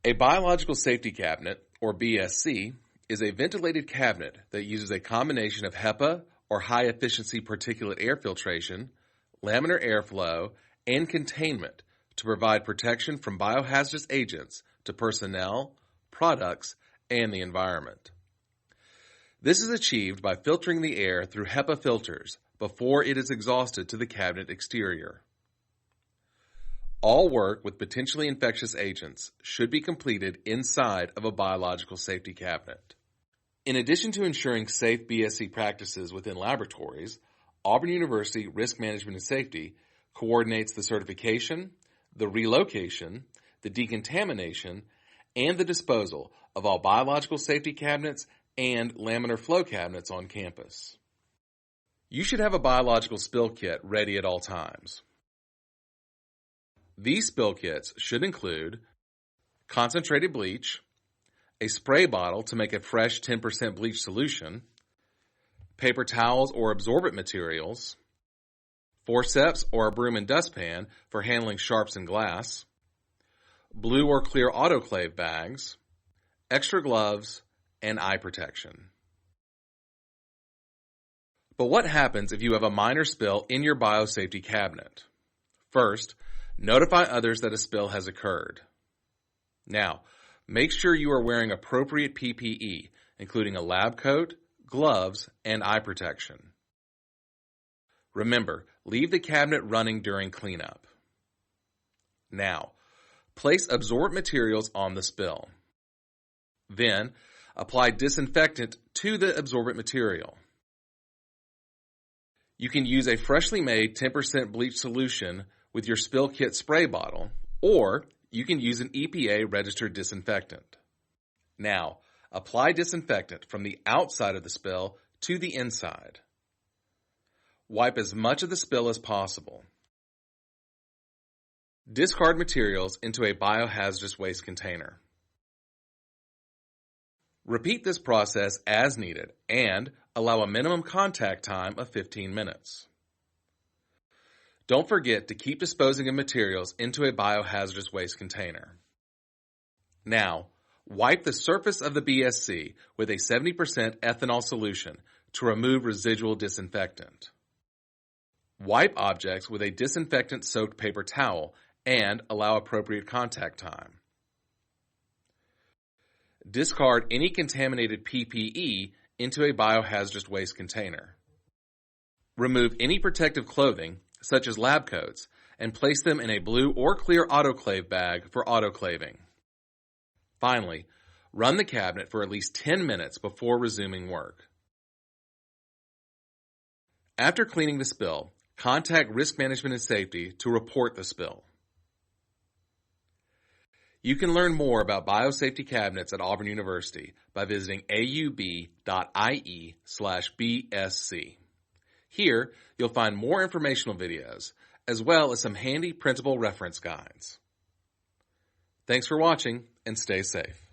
A biological safety cabinet, or BSC, is a ventilated cabinet that uses a combination of HEPA, or high-efficiency particulate air filtration, laminar airflow, and containment to provide protection from biohazardous agents to personnel, products, and the environment. This is achieved by filtering the air through HEPA filters before it is exhausted to the cabinet exterior. All work with potentially infectious agents should be completed inside of a biological safety cabinet. In addition to ensuring safe BSC practices within laboratories, Auburn University Risk Management and Safety coordinates the certification, the relocation, the decontamination, and the disposal of all biological safety cabinets and laminar flow cabinets on campus. You should have a biological spill kit ready at all times. These spill kits should include concentrated bleach, a spray bottle to make a fresh 10% bleach solution, paper towels or absorbent materials, forceps or a broom and dustpan for handling sharps and glass, blue or clear autoclave bags, extra gloves, and eye protection. But what happens if you have a minor spill in your biosafety cabinet? First, notify others that a spill has occurred. Now, make sure you are wearing appropriate PPE, including a lab coat, gloves, and eye protection. Remember, leave the cabinet running during cleanup. Now, place absorbent materials on the spill. Then, apply disinfectant to the absorbent material. You can use a freshly made 10% bleach solution with your spill kit spray bottle, or you can use an EPA-registered disinfectant. Now, apply disinfectant from the outside of the spill to the inside. Wipe as much of the spill as possible. Discard materials into a biohazardous waste container. Repeat this process as needed and allow a minimum contact time of 15 minutes. Don't forget to keep disposing of materials into a biohazardous waste container. Now, wipe the surface of the BSC with a 70% ethanol solution to remove residual disinfectant. Wipe objects with a disinfectant-soaked paper towel and allow appropriate contact time. Discard any contaminated PPE into a biohazardous waste container. Remove any protective clothing, such as lab coats, and place them in a blue or clear autoclave bag for autoclaving. Finally, run the cabinet for at least 10 minutes before resuming work. After cleaning the spill, contact Risk Management and Safety to report the spill. You can learn more about biosafety cabinets at Auburn University by visiting aub.ie/BSC. Here, you'll find more informational videos, as well as some handy printable reference guides. Thanks for watching, and stay safe.